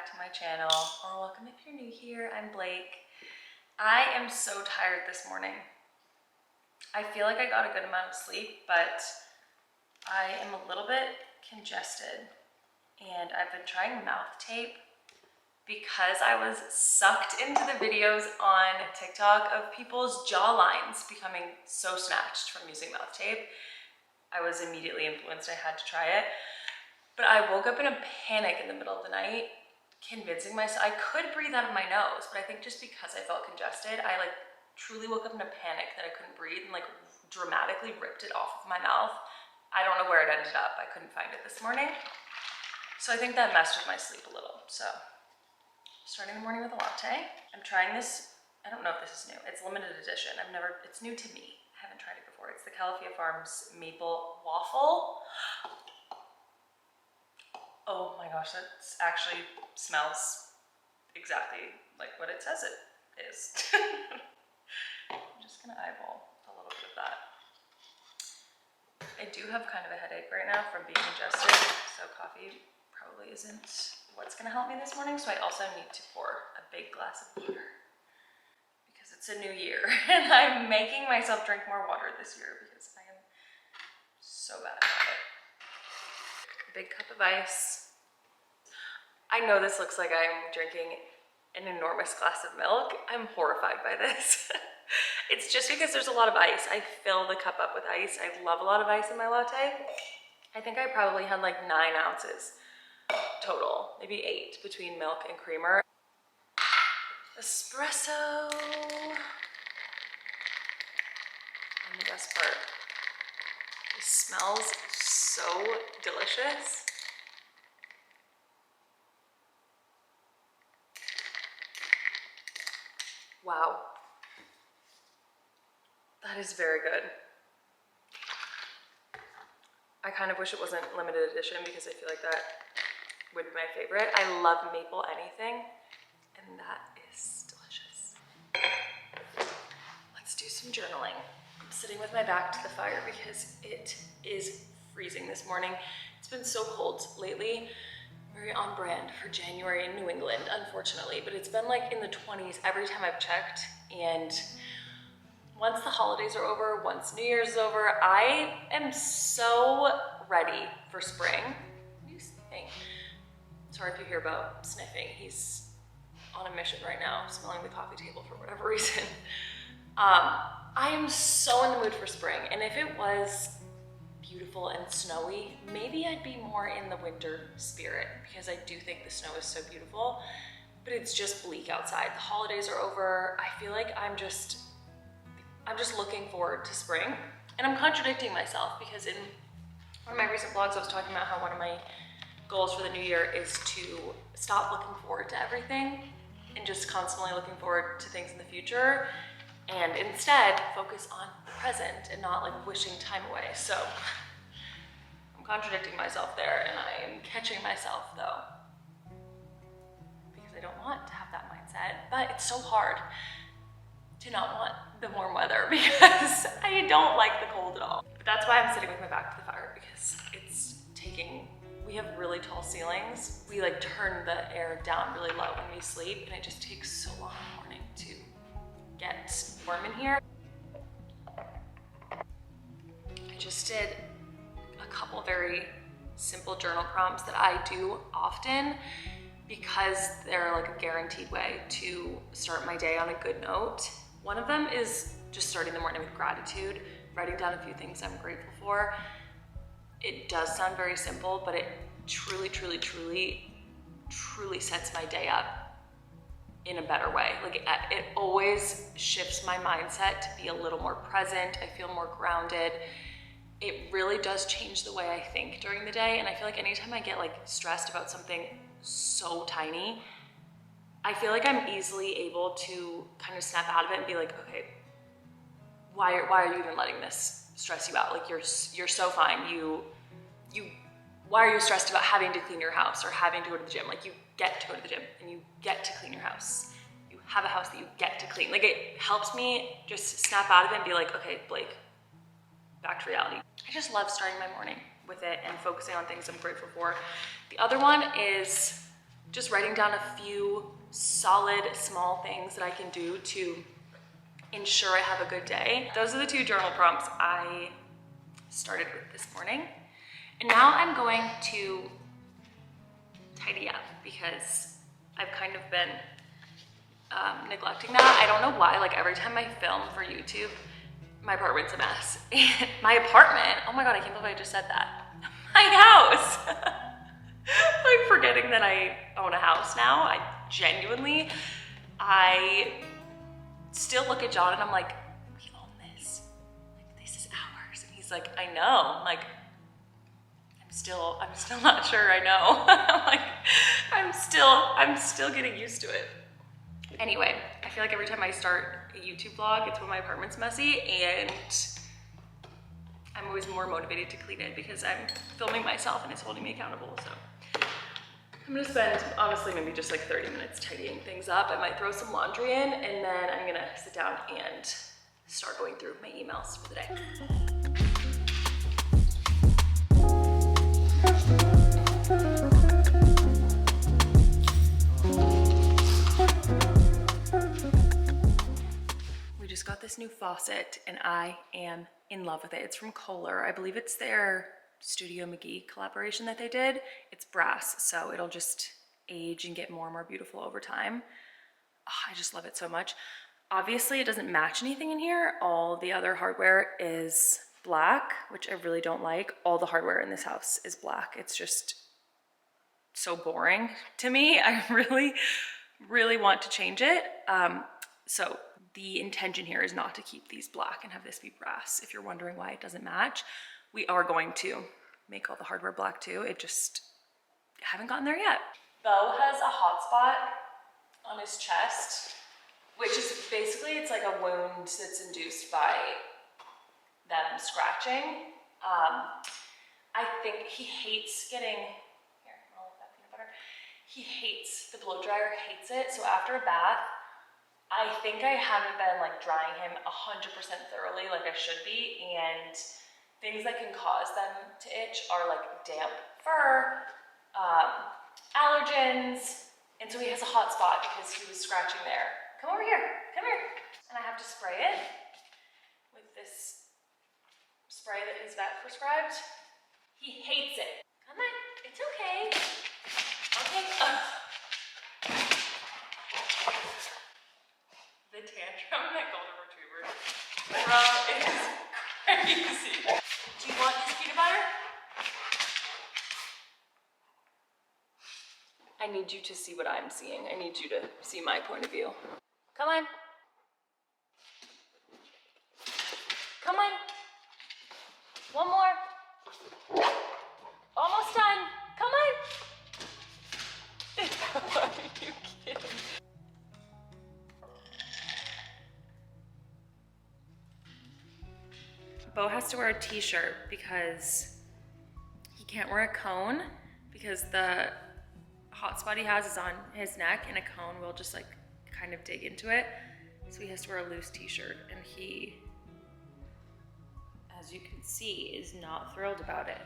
back to my channel, or welcome if you're new here. I'm Blake. I am so tired this morning. I feel like I got a good amount of sleep, but I am a little bit congested, and I've been trying mouth tape because I was sucked into the videos on TikTok of people's jawlines becoming so snatched from using mouth tape. I was immediately influenced. I had to try it. But I woke up in a panic in the middle of the night, convincing myself I could breathe out of my nose, but I think just because I felt congested, I truly woke up in a panic that I couldn't breathe and dramatically ripped it off of my mouth. I don't know where it ended up. I couldn't find it this morning. So I think that messed with my sleep a little. So starting the morning with a latte. I'm trying this. I don't know if this is new. It's limited edition. It's new to me. I haven't tried it before. It's the Califia Farms Maple Waffle. Oh my gosh, that actually smells exactly like what it says it is. I'm just gonna eyeball a little bit of that. I do have kind of a headache right now from being congested, so coffee probably isn't what's gonna help me this morning. So I also need to pour a big glass of water because it's a new year and I'm making myself drink more water this year because I am so bad about it. Big cup of ice. I know this looks like I'm drinking an enormous glass of milk. I'm horrified by this. It's just because there's a lot of ice. I fill the cup up with ice. I love a lot of ice in my latte. I think I probably had 9 ounces total, maybe 8 between milk and creamer. Espresso. And the best part, it smells so delicious. Wow. That is very good. I kind of wish it wasn't limited edition because I feel like that would be my favorite. I love maple anything, and that is delicious. Let's do some journaling. I'm sitting with my back to the fire because it is freezing this morning. It's been so cold lately. Very on brand for January in New England, unfortunately, but it's been in the 20s every time I've checked. And once the holidays are over, once New Year's is over, I am so ready for spring. What are you sniffing? Sorry if you hear about sniffing. He's on a mission right now, smelling the coffee table for whatever reason. I am so in the mood for spring, and if it was beautiful and snowy, maybe I'd be more in the winter spirit because I do think the snow is so beautiful, but it's just bleak outside. The holidays are over. I feel like I'm just looking forward to spring, and I'm contradicting myself because in one of my recent vlogs I was talking about how one of my goals for the new year is to stop looking forward to everything and just constantly looking forward to things in the future, and instead focus on the present and not wishing time away. So I'm contradicting myself there, and I am catching myself though, because I don't want to have that mindset, but it's so hard to not want the warm weather because I don't like the cold at all. But that's why I'm sitting with my back to the fire, because we have really tall ceilings. We turn the air down really low when we sleep, and it just takes so long in the morning to get warm in here. I just did a couple very simple journal prompts that I do often because they're a guaranteed way to start my day on a good note. One of them is just starting the morning with gratitude, writing down a few things I'm grateful for. It does sound very simple, but it truly, truly, truly, truly sets my day up in a better way. It always shifts my mindset to be a little more present. I feel more grounded. It really does change the way I think during the day. And I feel like anytime I get stressed about something so tiny, I feel like I'm easily able to kind of snap out of it and be okay, why are you even letting this stress you out? You're so fine. Why are you stressed about having to clean your house or having to go to the gym? You get to go to the gym and you get to clean your house. You have a house that you get to clean. It helps me just snap out of it and be okay, Blake, back to reality. I just love starting my morning with it and focusing on things I'm grateful for. The other one is just writing down a few solid small things that I can do to ensure I have a good day. Those are the 2 journal prompts I started with this morning. And now I'm going to tidy up because I've kind of been neglecting that. I don't know why, like every time I film for YouTube, my apartment's a mess. My apartment, oh my God, I can't believe I just said that. My house. Like forgetting that I own a house now. I still look at John and I'm like, we own this. Like this is ours. And he's like, I know. I'm like, I'm still not sure I know. Like, I'm still getting used to it. Anyway, I feel like every time I start a YouTube vlog, it's when my apartment's messy, and I'm always more motivated to clean it because I'm filming myself and it's holding me accountable. So I'm gonna spend, honestly, maybe just like 30 minutes tidying things up. I might throw some laundry in, and then I'm gonna sit down and start going through my emails for the day. Just got this new faucet and I am in love with it. It's from Kohler. I believe it's their Studio McGee collaboration that they did. It's brass, so it'll just age and get more and more beautiful over time. Oh, I just love it so much. Obviously, it doesn't match anything in here. All the other hardware is black, which I really don't like. All the hardware in this house is black. It's just so boring to me. I really want to change it. So the intention here is not to keep these black and have this be brass. If you're wondering why it doesn't match, we are going to make all the hardware black too. It just, haven't gotten there yet. Beau has a hot spot on his chest, which is basically, it's like a wound that's induced by them scratching. I think he hates getting, here, I'll let that peanut butter. He hates, the blow dryer hates it. So after a bath, I think I haven't been like drying him 100% thoroughly like I should be, and things that can cause them to itch are like damp fur, allergens, and so he has a hot spot because he was scratching there. Come over here, come here. And I have to spray it with this spray that his vet prescribed. He hates it. Come on, it's okay. Okay. The tantrum that golden retriever is crazy. Do you want this peanut butter? I need you to see what I'm seeing. I need you to see my point of view. Come on. Come on. One more. Almost done. Come on. Are you kidding? Beau has to wear a t-shirt because he can't wear a cone because the hot spot he has is on his neck, and a cone will just like kind of dig into it. So he has to wear a loose t-shirt, and he, as you can see, is not thrilled about it.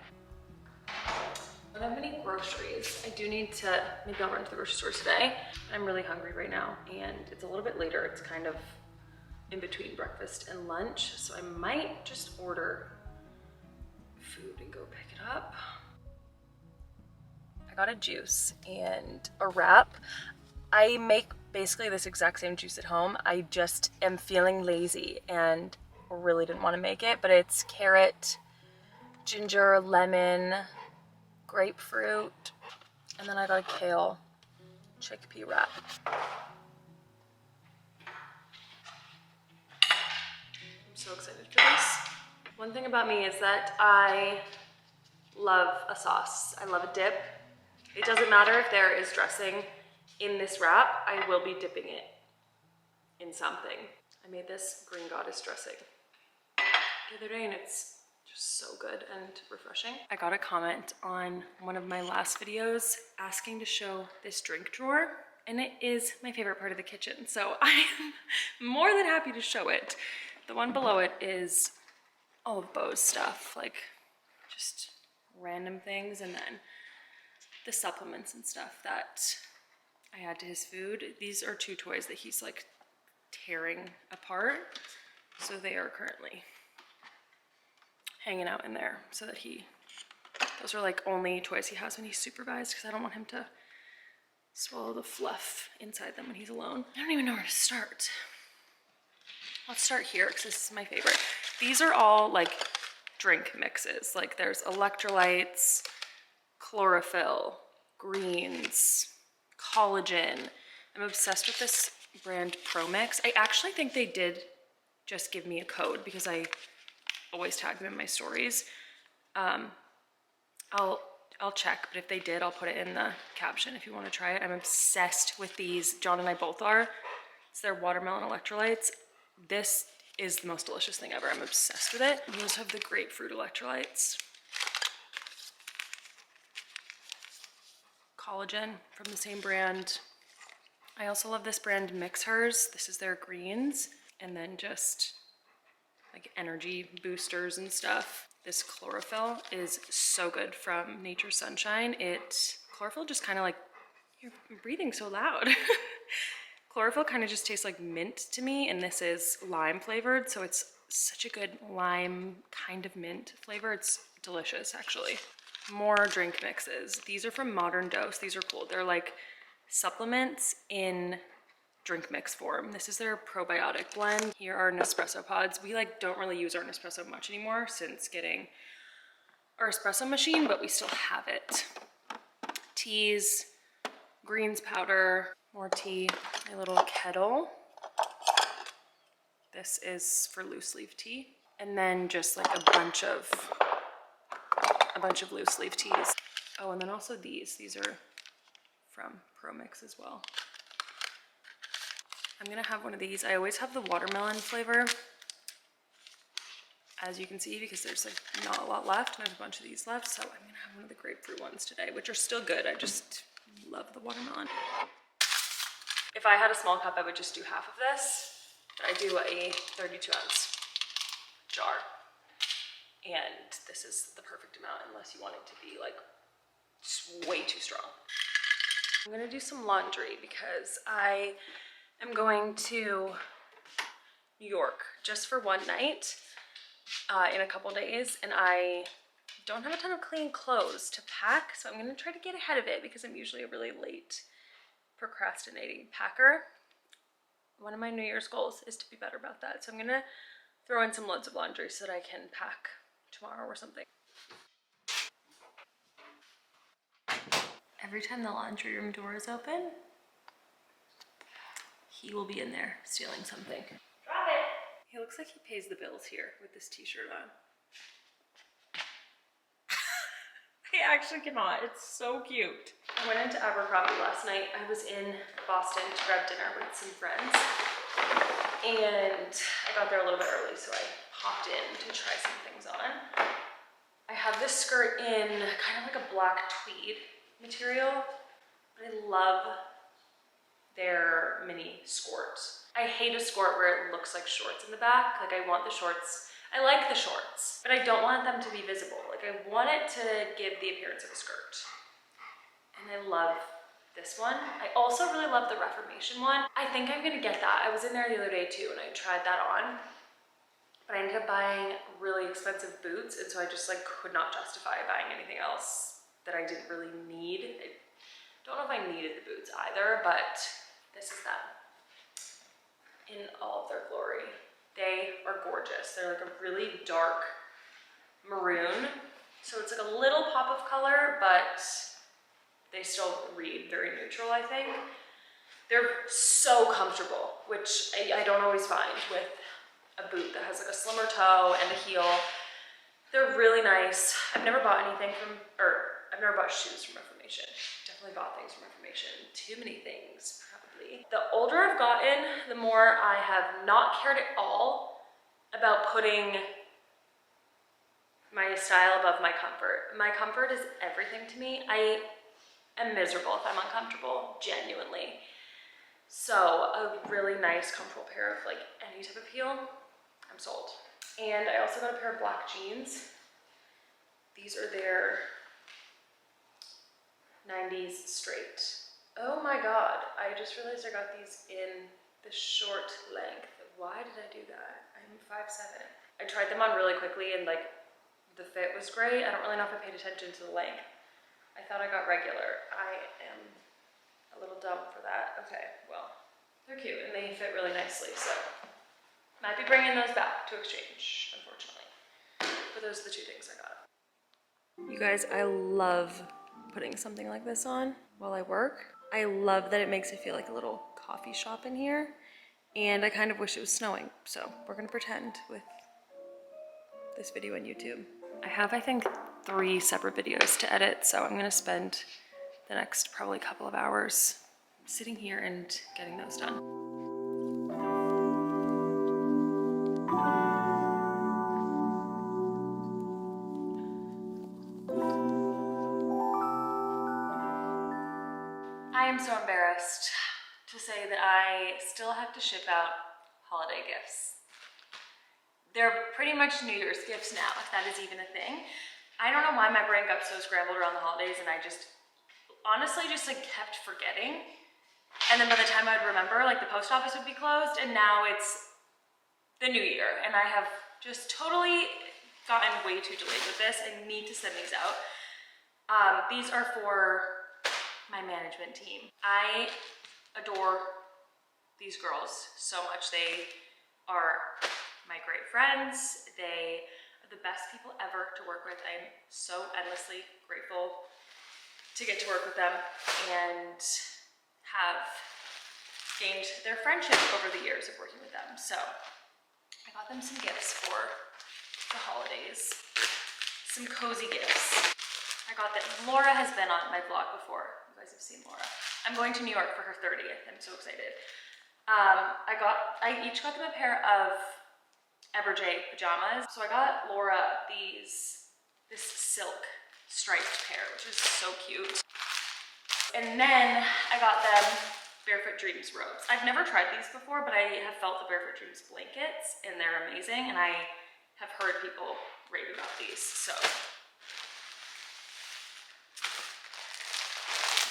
I don't have any groceries. I do need to, maybe I'll run to the grocery store today. I'm really hungry right now, and it's a little bit later. It's kind of in between breakfast and lunch, so I might just order food and go pick it up. I got a juice and a wrap. I make basically this exact same juice at home. I just am feeling lazy and really didn't want to make it, but it's carrot, ginger, lemon, grapefruit, and then I got a kale chickpea wrap. So excited for this. One thing about me is that I love a sauce. I love a dip. It doesn't matter if there is dressing in this wrap, I will be dipping it in something. I made this green goddess dressing the other day and it's just so good and refreshing. I got a comment on one of my last videos asking to show this drink drawer, and it is my favorite part of the kitchen, so I am more than happy to show it. The one below it is all of Beau's stuff, like just random things, and then the supplements and stuff that add to his food. These are 2 toys that he's like tearing apart. So they are currently hanging out in there so that those are like only toys he has when he's supervised, because I don't want him to swallow the fluff inside them when he's alone. I don't even know where to start. Let's start here because this is my favorite. These are all like drink mixes. Like there's electrolytes, chlorophyll, greens, collagen. I'm obsessed with this brand Promix. I actually think they did just give me a code because I always tag them in my stories. I'll check, but if they did, I'll put it in the caption if you want to try it. I'm obsessed with these. John and I both are. It's their watermelon electrolytes. This is the most delicious thing ever. I'm obsessed with it. We also have the grapefruit electrolytes. Collagen from the same brand. I also love this brand Mixers. This is their greens. And then just like energy boosters and stuff. This chlorophyll is so good from Nature's Sunshine. Chlorophyll just kind of like, you're breathing so loud. Chlorophyll kind of just tastes like mint to me, and this is lime flavored, so it's such a good lime kind of mint flavor. It's delicious, actually. More drink mixes. These are from Modern Dose. These are cool. They're like supplements in drink mix form. This is their probiotic blend. Here are Nespresso pods. We like don't really use our Nespresso much anymore since getting our espresso machine, but we still have it. Teas, greens powder, more tea, my little kettle. This is for loose leaf tea. And then just like a bunch of loose leaf teas. Oh, and then also these are from Promix as well. I'm gonna have one of these. I always have the watermelon flavor, as you can see, because there's like not a lot left. I have a bunch of these left, so I'm gonna have one of the grapefruit ones today, which are still good. I just love the watermelon. If I had a small cup, I would just do half of this, but I do a 32-ounce jar, and this is the perfect amount unless you want it to be like way too strong. I'm gonna do some laundry because I am going to New York just for one night in a couple days, and I don't have a ton of clean clothes to pack, so I'm gonna try to get ahead of it because I'm usually a really late procrastinating packer. One of my New Year's goals is to be better about that, so I'm gonna throw in some loads of laundry so that I can pack tomorrow or something. Every time the laundry room door is open, he will be in there stealing something. Drop it! He looks like he pays the bills here with this t-shirt on. I actually cannot. It's so cute. I went into Abercrombie last night. I was in Boston to grab dinner with some friends, and I got there a little bit early, so I popped in to try some things on. I have this skirt in kind of like a black tweed material, but I love their mini skirts. I hate a skirt where it looks like shorts in the back. Like I want the shorts. I like the shorts, but I don't want them to be visible. Like I want it to give the appearance of a skirt. And I love this one. I also really love the Reformation one. I think I'm gonna get that. I was in there the other day too, and I tried that on, but I ended up buying really expensive boots, and so I just like could not justify buying anything else that I didn't really need. I don't know if I needed the boots either, but this is them in all of their glory. They are gorgeous. They're like a really dark maroon, so it's like a little pop of color, but they still read very neutral, I think. They're so comfortable, which I don't always find with a boot that has like a slimmer toe and a heel. They're really nice. I've never bought anything from, or I've never bought shoes from Reformation. Definitely bought things from Reformation. Too many things, probably. The older I've gotten, the more I have not cared at all about putting my style above my comfort. My comfort is everything to me. I am miserable if I'm uncomfortable, genuinely. So a really nice, comfortable pair of like any type of heel, I'm sold. And I also got a pair of black jeans. These are their 90s straight Oh my God, I just realized I got these in the short length. Why did I do that? I'm 5'7". I tried them on really quickly and like the fit was great. I don't really know if I paid attention to the length. I thought I got regular. I am a little dumb for that. Okay, well, they're cute and they fit really nicely, so might be bringing those back to exchange, unfortunately. But those are the two things I got. You guys, I love putting something like this on while I work. I love that it makes it feel like a little coffee shop in here. And I kind of wish it was snowing. So we're gonna pretend with this video on YouTube. I have, I think, 3 separate videos to edit. So I'm gonna spend the next probably couple of hours sitting here and getting those done. I am so embarrassed to say that I still have to ship out holiday gifts. They're pretty much New Year's gifts now, if that is even a thing. I don't know why my brain got so scrambled around the holidays and I just honestly just like kept forgetting. And then by the time I'd remember, like the post office would be closed and now it's the new year and I have just totally gotten way too delayed with this. I need to send these out. These are for my management team. I adore these girls so much. They are my great friends. They are the best people ever to work with. I'm so endlessly grateful to get to work with them and have gained their friendship over the years of working with them. So I got them some gifts for the holidays, some cozy gifts. I got that. Laura has been on my vlog before. You guys have seen Laura. I'm going to New York for her 30th. I'm so excited. I each got them a pair of Everjay pajamas. So I got Laura this silk striped pair, which is so cute. And then I got them Barefoot Dreams robes. I've never tried these before, but I have felt the Barefoot Dreams blankets and they're amazing. And I have heard people rave about these, so.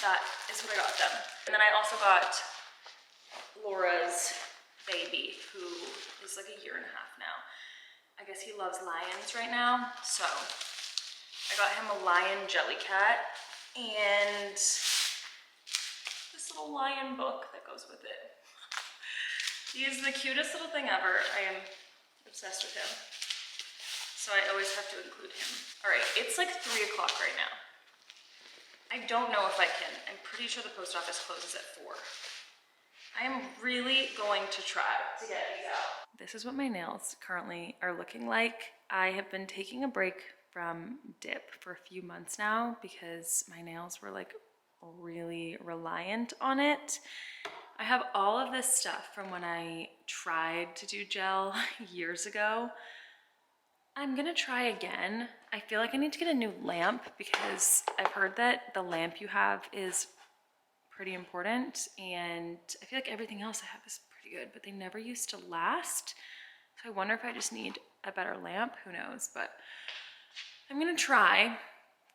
That is what I got them. And then I also got Laura's baby, who is like 1.5 years now. I guess he loves lions right now. So I got him a lion jelly cat and this little lion book that goes with it. He is the cutest little thing ever. I am obsessed with him. So I always have to include him. All right, it's like 3 o'clock right now. I don't know if I can. I'm pretty sure the post office closes at 4. I am really going to try to get these out. This is what my nails currently are looking like. I have been taking a break from dip for a few months now because my nails were like really reliant on it. I have all of this stuff from when I tried to do gel years ago. I'm gonna try again. I feel like I need to get a new lamp because I've heard that the lamp you have is pretty important and I feel like everything else I have is pretty good, but they never used to last. So I wonder if I just need a better lamp, who knows, but I'm gonna try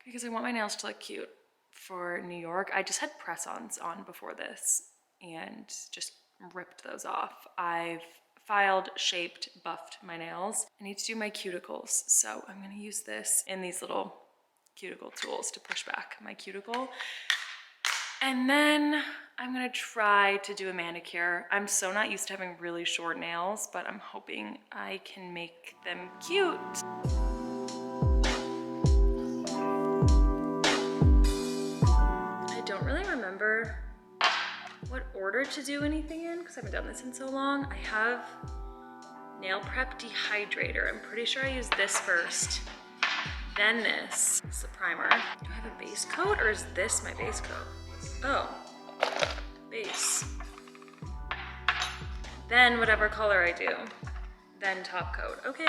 because I want my nails to look cute for New York. I just had press-ons on before this and just ripped those off. I've filed, shaped, buffed my nails. I need to do my cuticles, so I'm gonna use this and these little cuticle tools to push back my cuticle. And then I'm gonna try to do a manicure. I'm so not used to having really short nails, but I'm hoping I can make them cute. I don't really remember what order to do anything in because I haven't done this in so long. I have Nail Prep Dehydrator. I'm pretty sure I used this first, then this. It's the primer. Do I have a base coat or is this my base coat? Oh, base. Then whatever color I do, then top coat. Okay.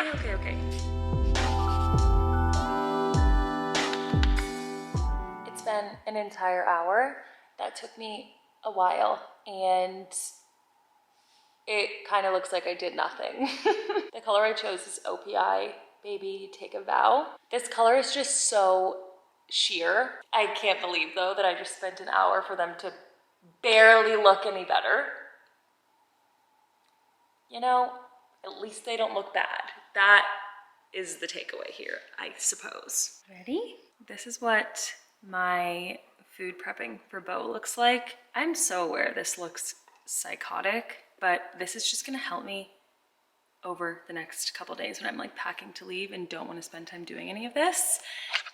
It's been an entire hour. That took me a while and it kind of looks like I did nothing. The color I chose is OPI Baby Take a Vow. This color is just so sheer. I can't believe though that I just spent an hour for them to barely look any better, you know, at least they don't look bad. That is the takeaway here, I suppose. Ready? This is what my food prepping for Beau looks like. I'm so aware this looks psychotic, but this is just gonna help me over the next couple days when I'm like packing to leave and don't want to spend time doing any of this.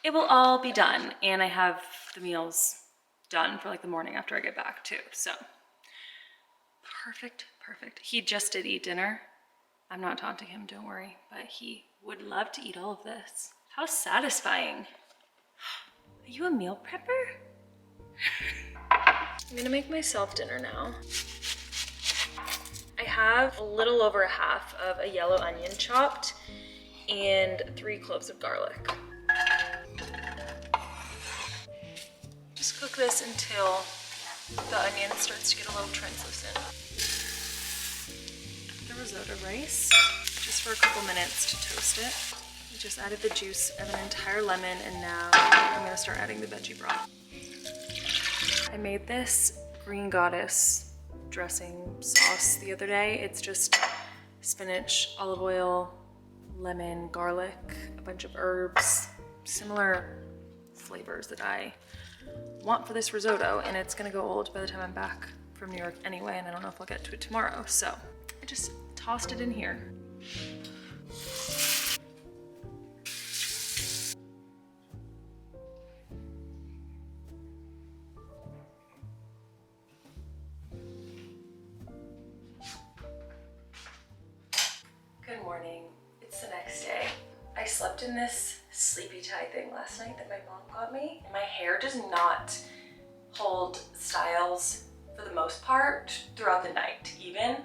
It will all be done, and I have the meals done for like the morning after I get back too. So perfect, perfect. He just did eat dinner. I'm not taunting him, don't worry, but he would love to eat all of this. How satisfying. Are you a meal prepper? I'm gonna make myself dinner now. I have a little over a half of a yellow onion chopped and 3 cloves of garlic. Just cook this until the onion starts to get a little translucent. The risotto rice, just for a couple minutes to toast it. I just added the juice of an entire lemon, and now I'm gonna start adding the veggie broth. I made this Green Goddess dressing sauce the other day. It's just spinach, olive oil, lemon, garlic, a bunch of herbs, similar flavors that I want for this risotto, and it's gonna go old by the time I'm back from New York anyway, and I don't know if I'll get to it tomorrow, so I just tossed it in here. Good morning. It's the next day. I slept in this sleepy tie thing last night that my mom got me. My hair does not hold styles for the most part throughout the night even.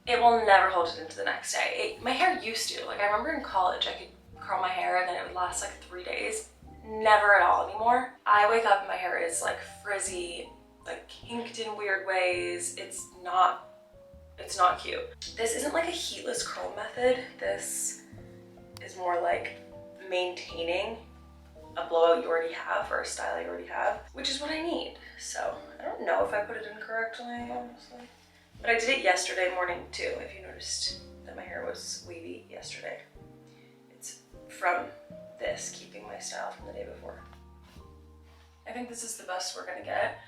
It will never hold it into the next day. My hair used to. Like I remember in college I could curl my hair and then it would last like 3 days. Never at all anymore. I wake up and my hair is like frizzy, like kinked in weird ways. It's not cute. This isn't like a heatless curl method. This is more like maintaining a blowout you already have or a style you already have, which is what I need. So I don't know if I put it in correctly, honestly. But I did it yesterday morning too, if you noticed that my hair was wavy yesterday. It's from this, keeping my style from the day before. I think this is the best we're gonna get.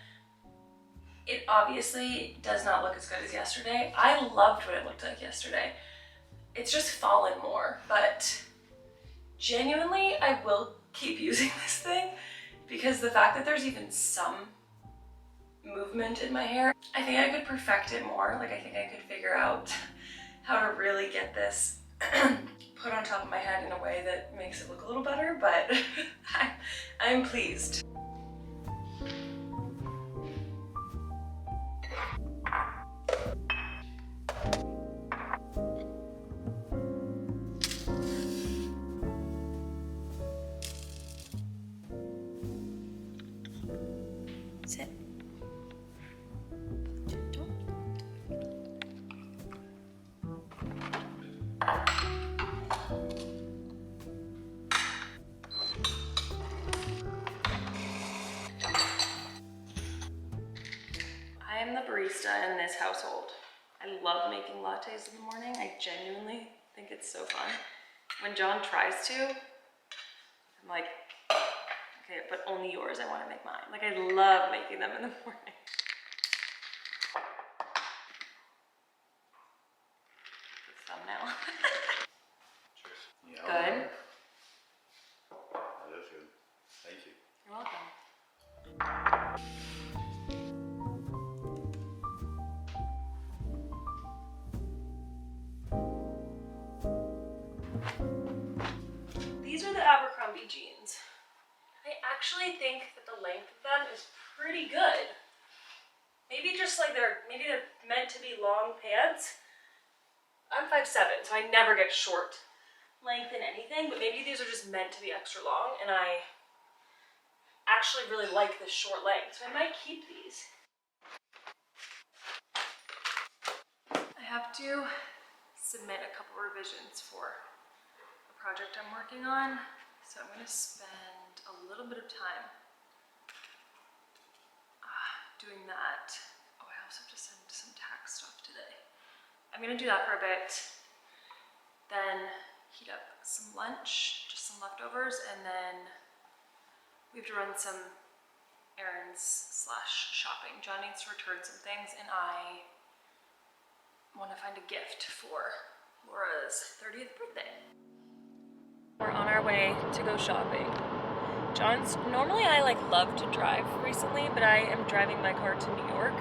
It obviously does not look as good as yesterday. I loved what it looked like yesterday. It's just fallen more, but genuinely, I will keep using this thing because the fact that there's even some movement in my hair, I think I could perfect it more. Like I think I could figure out how to really get this put on top of my head in a way that makes it look a little better, but I'm pleased. Sit. I am the barista in this household. I love making lattes in the morning. I genuinely think it's so fun. When John tries to, I'm like, okay, but only yours, I want to make mine. Like I love making them in the morning. Good thumbnail. Cheers. Good. That is good. Thank you. You're welcome. These are the Abercrombie jeans. I actually think that the length of them is pretty good. Maybe just like maybe they're meant to be long pants. I'm 5'7", so I never get short length in anything, but maybe these are just meant to be extra long, and I actually really like this short length, so I might keep these. I have to submit a couple revisions for a project I'm working on, so I'm going to spend a little bit of time doing that. Oh, I also have to send some tax stuff today. I'm gonna do that for a bit, then heat up some lunch, just some leftovers, and then we have to run some errands slash shopping. John needs to return some things, and I want to find a gift for Laura's 30th birthday. We're on our way to go shopping. Normally I love to drive recently, but I am driving my car to New York.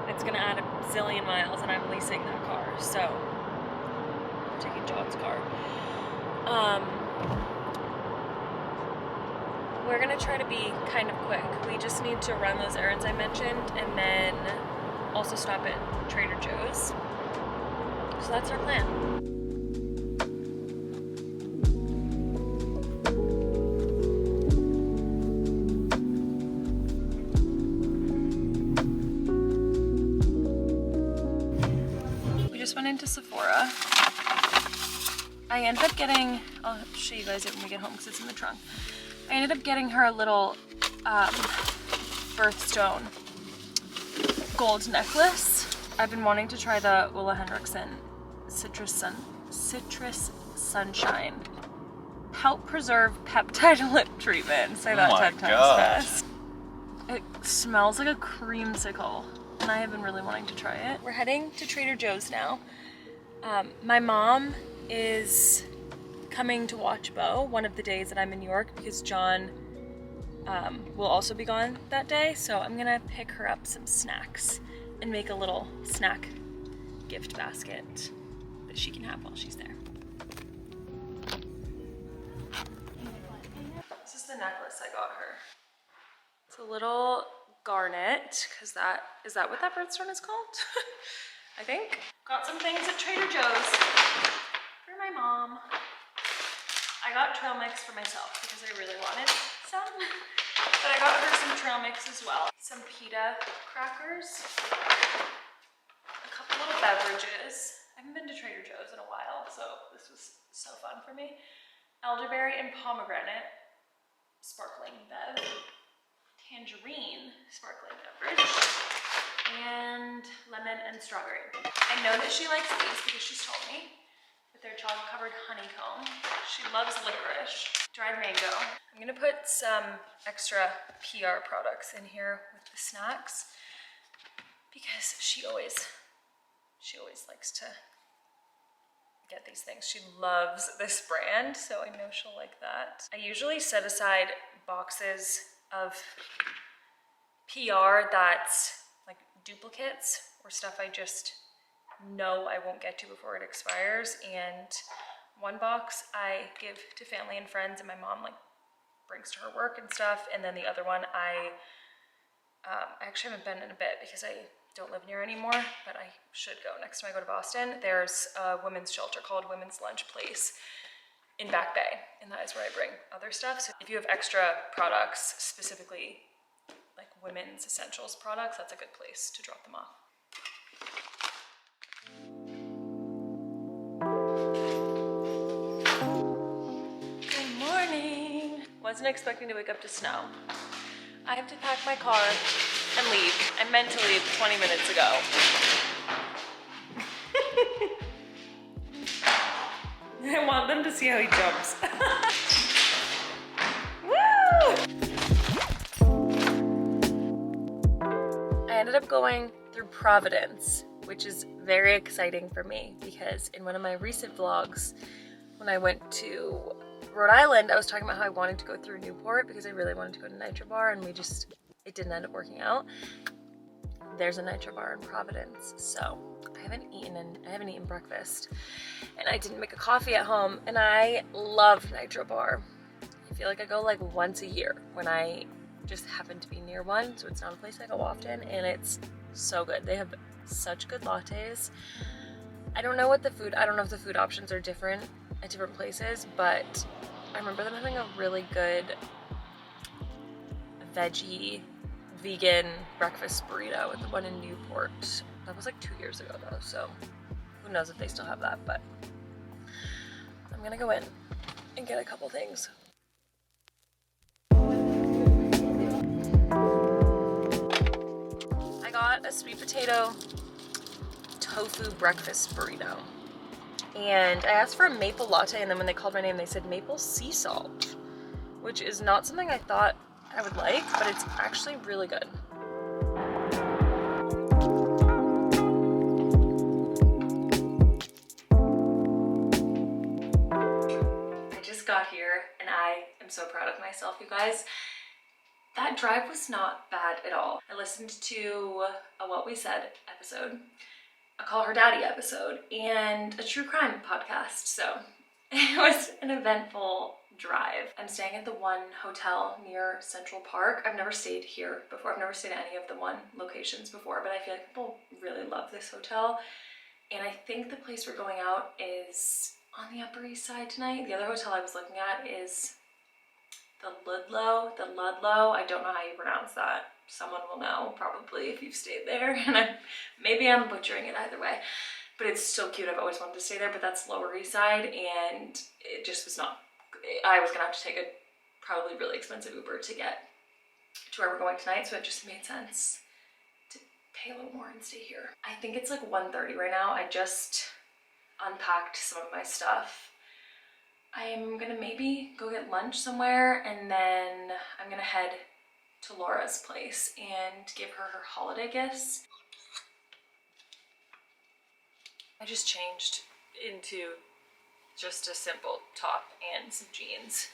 It's gonna add a zillion miles and I'm leasing that car, so I'm taking John's car. We're gonna try to be kind of quick. We just need to run those errands I mentioned and then also stop at Trader Joe's. So that's our plan. Went into Sephora. I ended up getting, I'll show you guys it when we get home because it's in the trunk. I ended up getting her a little birthstone gold necklace. I've been wanting to try the Ulla Henriksen Citrus Sunshine Help Preserve Peptide Lip Treatment. Say that 10 times fast. It smells like a creamsicle. And I have been really wanting to try it. We're heading to Trader Joe's now. My mom is coming to watch Bo one of the days that I'm in New York because John will also be gone that day. So I'm gonna pick her up some snacks and make a little snack gift basket that she can have while she's there. This is the necklace I got her. It's a little garnet, because is that what that birthstone is called? I think. Got some things at Trader Joe's for my mom. I got trail mix for myself because I really wanted some, but I got her some trail mix as well. Some pita crackers, a couple little beverages. I haven't been to Trader Joe's in a while, so this was so fun for me. Elderberry and pomegranate sparkling bev. Tangerine sparkling beverage, and lemon and strawberry. I know that she likes these because she's told me, with their chocolate covered honeycomb. She loves licorice, dried mango. I'm gonna put some extra PR products in here with the snacks because she always likes to get these things. She loves this brand, so I know she'll like that. I usually set aside boxes of PR that's like duplicates or stuff I just know I won't get to before it expires, and one box I give to family and friends and my mom brings to her work and stuff, and then the other one I actually haven't been in a bit because I don't live near anymore, but I should go next time I go to Boston. There's a women's shelter called Women's Lunch Place in Back Bay, and that is where I bring other stuff. So if you have extra products, specifically like women's essentials products, that's a good place to drop them off. Good morning. Wasn't expecting to wake up to snow. I have to pack my car and leave. I meant to leave 20 minutes ago. I want them to see how he jumps. Woo! I ended up going through Providence, which is very exciting for me because in one of my recent vlogs, when I went to Rhode Island, I was talking about how I wanted to go through Newport because I really wanted to go to Nitro Bar, and it didn't end up working out. There's a Nitro Bar in Providence, so I haven't eaten breakfast, and I didn't make a coffee at home, and I love Nitro Bar. I feel like I go once a year when I just happen to be near one, so it's not a place I go often, and it's so good. They have such good lattes. I don't know if the food options are different at different places, but I remember them having a really good veggie vegan breakfast burrito with the one in Newport. That was 2 years ago though, so who knows if they still have that, but I'm gonna go in and get a couple things. a sweet potato tofu breakfast burrito. And I asked for a maple latte, and then when they called my name, they said maple sea salt, which is not something I thought I would like, but it's actually really good. I just got here and I am so proud of myself, you guys. That drive was not bad at all. I listened to a What We Said episode, a Call Her Daddy episode, and a true crime podcast. So it was an eventful drive. I'm staying at the one hotel near Central Park. I've never stayed here before. I've never stayed at any of the one locations before, but I feel like people really love this hotel. And I think the place we're going out is on the Upper East Side tonight. The other hotel I was looking at is the Ludlow. I don't know how you pronounce that. Someone will know probably if you've stayed there, and maybe I'm butchering it either way, but it's so cute. I've always wanted to stay there, but that's Lower East Side, and it just was not, I was gonna have to take a probably really expensive Uber to get to where we're going tonight, so it just made sense to pay a little more and stay here. I think it's like 1:30 right now. I just unpacked some of my stuff. I am gonna maybe go get lunch somewhere, and then I'm gonna head to Laura's place and give her her holiday gifts. I just changed into just a simple top and some jeans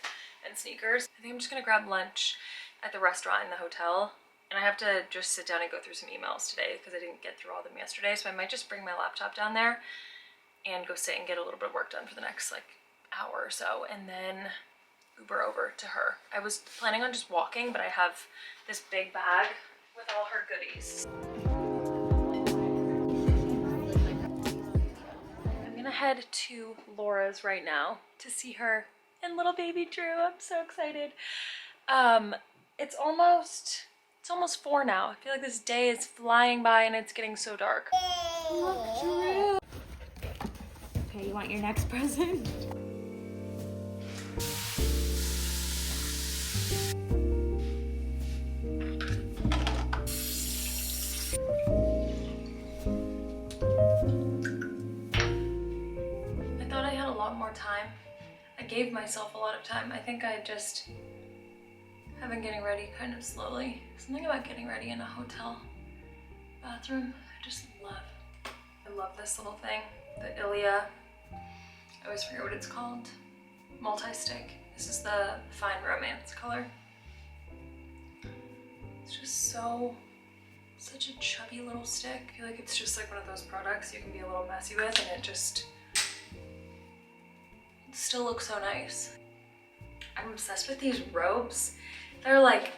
and sneakers. I think I'm just gonna grab lunch at the restaurant in the hotel, and I have to just sit down and go through some emails today because I didn't get through all of them yesterday, so I might just bring my laptop down there and go sit and get a little bit of work done for the next like hour or so, and then Uber over to her. I was planning on just walking, but I have this big bag with all her goodies. I'm gonna head to Laura's right now to see her and little baby Drew. I'm so excited. It's almost 4 now. I feel like this day is flying by and it's getting so dark. Look, Drew. Okay, you want your next present? More time. I gave myself a lot of time. I think I just have been getting ready kind of slowly. Something about getting ready in a hotel bathroom I just love. I love this little thing, the Ilia. I always forget what it's called. Multi-stick. This is the Fine Romance color. It's just such a chubby little stick. I feel like it's just like one of those products you can be a little messy with, and it just still looks so nice. I'm obsessed with these robes. They're like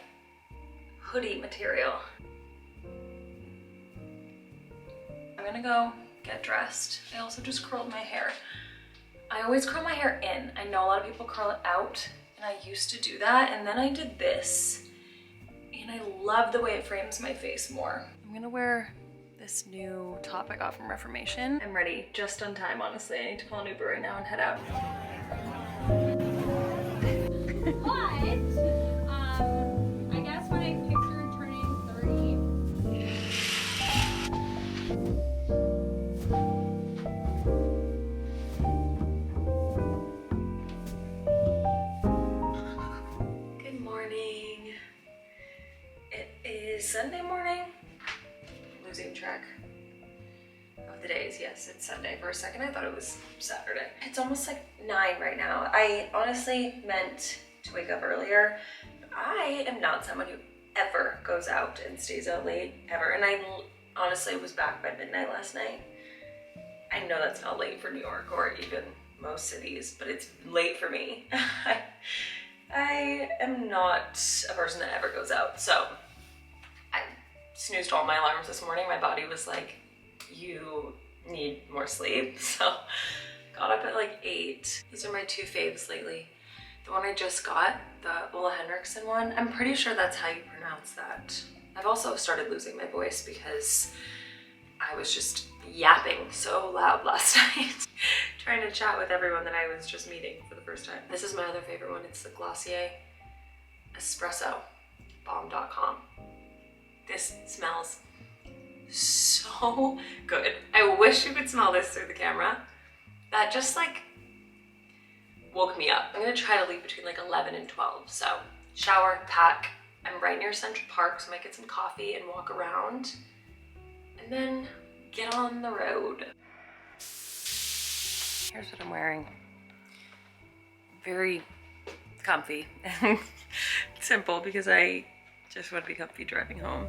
hoodie material. I'm gonna go get dressed. I also just curled my hair. I always curl my hair in. I know a lot of people curl it out, and I used to do that, and then I did this, and I love the way it frames my face more. I'm gonna wear this new top I got from Reformation. I'm ready, just on time, honestly. I need to call an Uber right now and head out. I guess when I picture turning 30. Good morning. It is Sunday morning. Losing track of the days. Yes, it's Sunday. For a second I thought it was Saturday. It's almost like 9 right now. I honestly meant to wake up earlier. I am not someone who ever goes out and stays out late, ever. And I honestly was back by midnight last night. I know that's not late for New York or even most cities, but it's late for me. I am not a person that ever goes out. So I snoozed all my alarms this morning. My body was like, you need more sleep. So got up at like 8. These are my 2 faves lately. The one I just got, the Ola Henriksen one, I'm pretty sure that's how you pronounce that. I've also started losing my voice because I was just yapping so loud last night, trying to chat with everyone that I was just meeting for the first time. This is my other favorite one. It's the Glossier Espresso Bomb.com. This smells so good. I wish you could smell this through the camera. That just like woke me up. I'm gonna try to leave between like 11 and 12. So shower, pack. I'm right near Central Park, so I might get some coffee and walk around and then get on the road. Here's what I'm wearing. Very comfy and simple because I just want to be comfy driving home.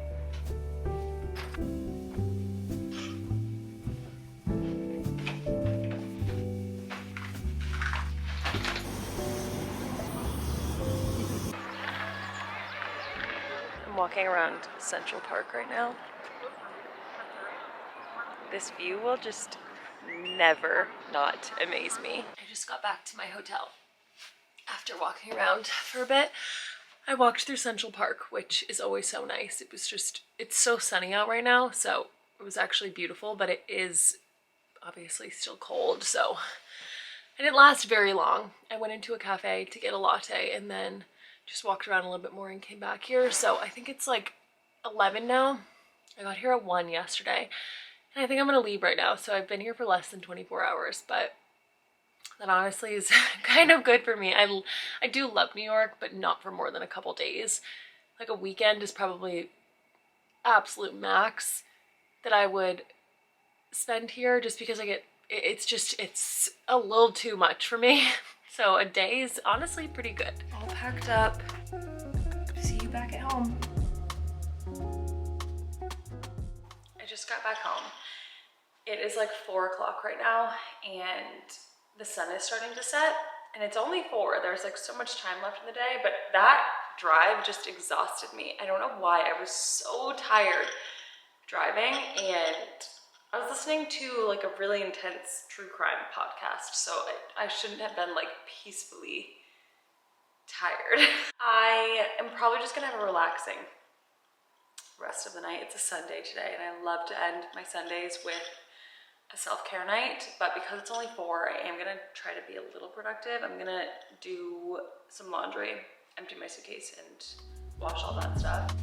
I'm walking around Central Park right now. This view will just never not amaze me. I just got back to my hotel after walking around for a bit. I walked through Central Park, which is always so nice. It was just, it's so sunny out right now, so it was actually beautiful, but it is obviously still cold, so I didn't last very long. I went into a cafe to get a latte and then just walked around a little bit more and came back here. So I think it's like 11 now. I got here at 1 yesterday. And I think I'm gonna leave right now. So I've been here for less than 24 hours, but that honestly is kind of good for me. I do love New York, but not for more than a couple days. Like a weekend is probably absolute max that I would spend here just because it's a little too much for me. So a day is honestly pretty good. All packed up. See you back at home. I just got back home. It is like 4 o'clock right now and the sun is starting to set and it's only 4. There's like so much time left in the day, but that drive just exhausted me. I don't know why. I was so tired driving and I was listening to like a really intense true crime podcast, so I shouldn't have been like peacefully tired. I am probably just gonna have a relaxing rest of the night. It's a Sunday today and I love to end my Sundays with a self-care night, but because it's only 4, I am gonna try to be a little productive. I'm gonna do some laundry, empty my suitcase and wash all that stuff.